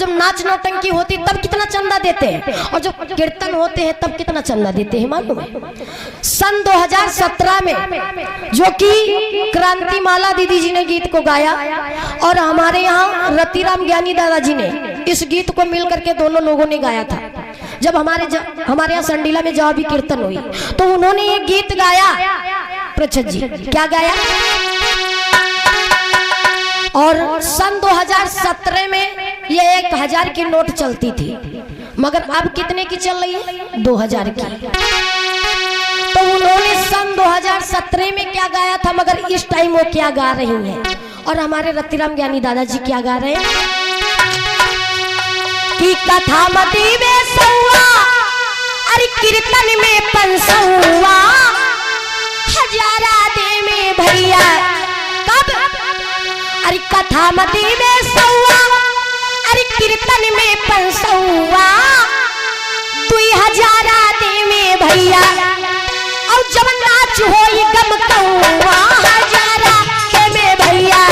जब नाच नौटंकी होती तब कितना चंदा देते हैं, और जब कीर्तन होते हैं तब कितना चंदा देते हैं मालूम है? सन 2017 में जो कि क्रांतिमाला दीदी जी ने गीत को गाया और हमारे यहाँ रतिराम ज्ञानी दादाजी ने इस गीत को मिल करके दोनों लोगों ने गाया था। जब हमारे यहाँ संडीला में जहाँ भी कीर्तन हुई तो उन्होंने ये गीत गाया। प्रच्छद जी क्या गाया? और सन 2017 में ये 1000 की नोट चलती थी, मगर अब कितने की चल रही है? 2000 की। तो उन्होंने सन 2017 में क्या गाया था, मगर इस टाइम वो क्या गा रही हैं? और हमारे रतिराम ज्ञानी दादाजी क्या गा रहे हैं कि कथा मती में सौआ, अरे कीर्तन में पंसौआ, हजारा दे में भैया। कब? अरे कथा मती में सौआ, अरे कीर्तन में पंसौआ, 2000 दे में भैया। और जब नाच होई गम कौआ, हजारा दे में भैया।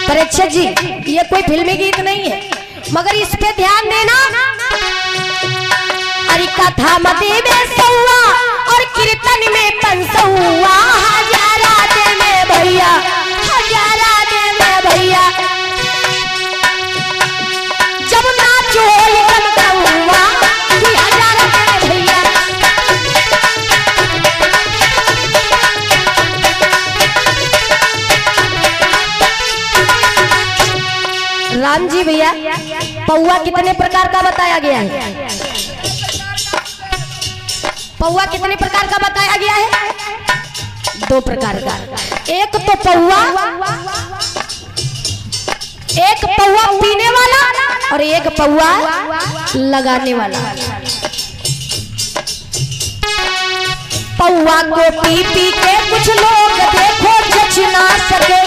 परीक्षा जी ये कोई फिल्मी गीत नहीं है, मगर इस पे ध्यान देना। अरे कथा मती में सौआ और कीर्तन में पंसौआ, हजारा दे में भैया, हजारा दे में भैया। जब नाच होई गम कौआ, 2000 दे में भैया। राम जी भैया पौआ कितने प्रकार का बताया गया है? पौआ कितने प्रकार का बताया गया है? 2 प्रकार का। एक तो पौआ पीने वाला और एक पौआ लगाने वाला। पौआ को पी पी के कुछ लोग देखो जच ना सके,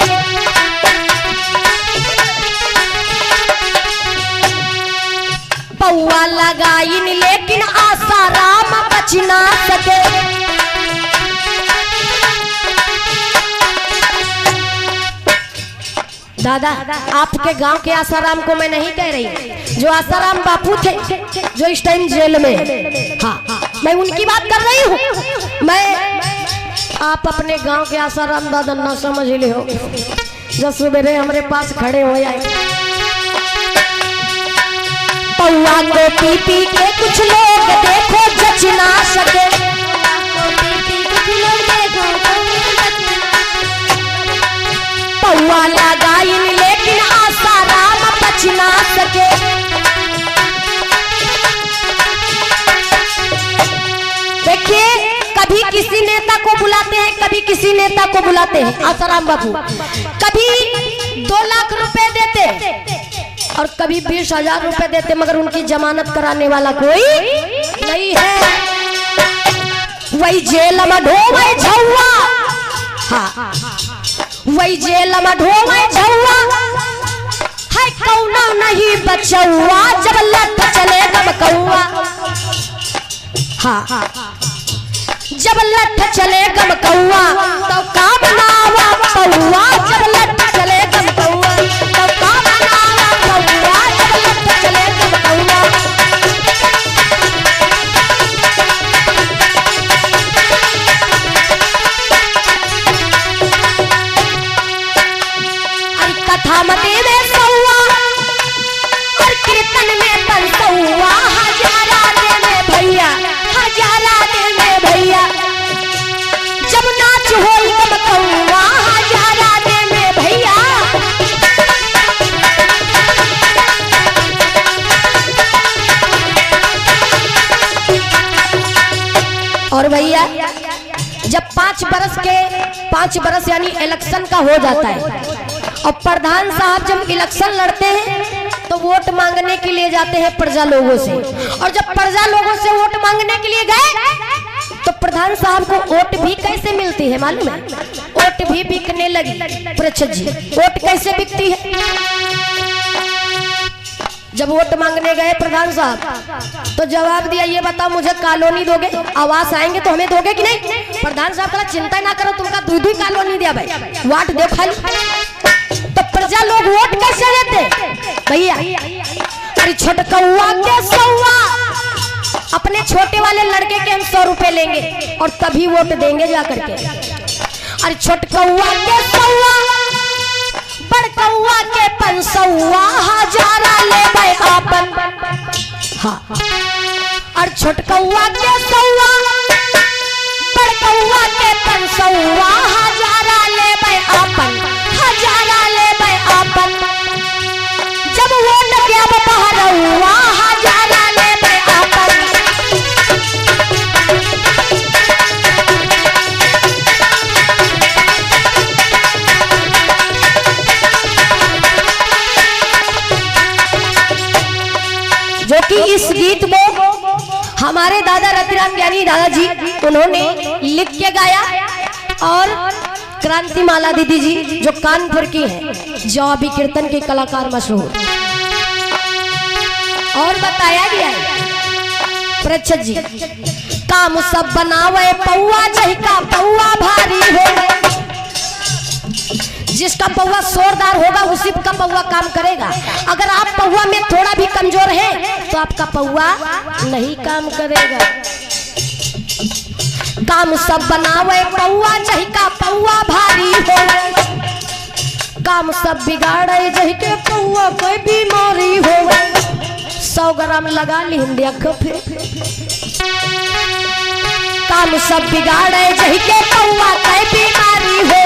पौआ लगाइन लेकिन आसाराम बच ना सके। दादा आपके गांव के आसाराम को मैं नहीं कह रही, जो आसाराम बापू थे जो इस टाइम जेल में, हाँ मैं उनकी बात कर रही हूँ। मैं आप अपने गांव के आसाराम दादा ना समझ ले हो, जो सवेरे हमारे पास खड़े हो जाए। पौआ को पी पी के कुछ लोग देखो जच ना सके, पौआ लगाइन लेकिन आसाराम बच ना सके। देखिए कभी किसी नेता को बुलाते हैं, कभी किसी नेता को बुलाते हैं आसाराम बाबू, कभी 2 लाख रुपए देते और कभी 20,000 रुपए देते, मगर उनकी जमानत कराने वाला कोई नहीं है। वही जेल में ढोवे झौवा, हाँ वही जेल में ढोवे झौवा, है कौना नहीं बचौआ, जब लठ चले गम कौआ, हाँ जब लठ चले गम कौआ तो का बनावा पौआ, जब लठ चले गम कौआ तो का बनावा पौआ, जब लठ चले गम कौआ। अरे कथा मते में सौआ और कीर्तन में पंसौआ, हजारा दे में भैया, हजारा दे में भैया। जब नाच होई गम कौआ, हजारा दे में भैया। और भैया जब 5 बरस यानी इलेक्शन का हो जाता है और प्रधान साहब जब इलेक्शन लड़ते हैं तो वोट मांगने के लिए जाते हैं प्रजा लोगों से, और जब प्रजा लोगों से वोट मांगने के लिए गए तो प्रधान साहब को वोट भी कैसे मिलती है मालूम है? वोट भी बिकने लगी। प्रच्छद जी वोट कैसे बिकती है? जब वोट मांगने गए प्रधान साहब तो जवाब दिया, ये बताओ मुझे कॉलोनी दोगे, आवास आएंगे तो हमें दोगे कि नहीं? प्रधान साहब कहा चिंता ना करो, तुमका दूध कॉलोनी दिया भाई, वाट दो खाली। तो प्रजा लोग वोट कैसे देते भैया? अरे छोटकौआ के सौआ, अपने छोटे वाले लड़के के हम 100 रुपए लेंगे और तभी वोट देंगे जा करके। अरे छोटकौआ के सौआ, बड़कौआ के 500, हजारा ले भाई आपन। हाँ, और छोटकौआ के सौआ, बड़कौआ के 500, हजारा ले भाई आपन, हजारा ले भाई आपन। जब वोट गया बहरौआ, हजारा ले भाई आपन। जो कि इस गीत को हमारे दादा रतिराम ज्ञानी दादाजी उन्होंने लिख के गाया और क्रांति माला दीदी जी जो कानपुर की हैं, जवाबी कीर्तन के कलाकार मशहूर। और बताया गया है प्रच्छद जी, काम सब बनावे पौआ, जही का पौआ भारी हो। जिसका पौआ जोरदार होगा उसी का पौआ काम करेगा। अगर आप पौआ में थोड़ा भी कमजोर है तो आपका पौआ नहीं काम करेगा। काम सब बनावे पौआ, जही का पौआ भारी हो। काम सब बिगाड़े, जही के पौआ कोई बीमारी हो। 100 ग्राम लगा ली हिंदी अखो फिर। काम सब बिगाड़े, जही के पौआ कोई बीमारी हो।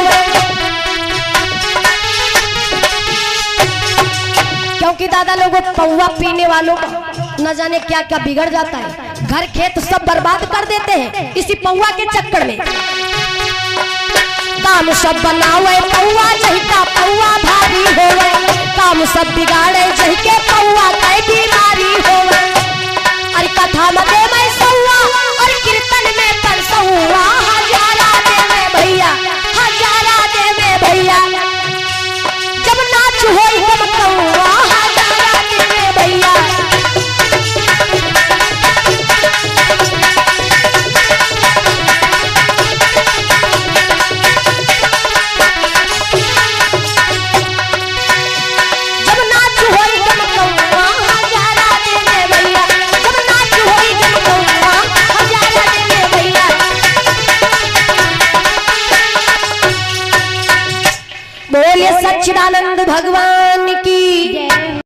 क्योंकि दादा लोगों पौआ पीने वालों का न जाने क्या क्या बिगड़ जाता है, घर खेत सब बर्बाद कर देते हैं इसी पौआ के चक्कर में। काम सब बनावे पौआ, जही का पौआ भारी होवे। काम सब बिगाड़े, जही के पौआ कई बीमारी होवे। अरे कथा में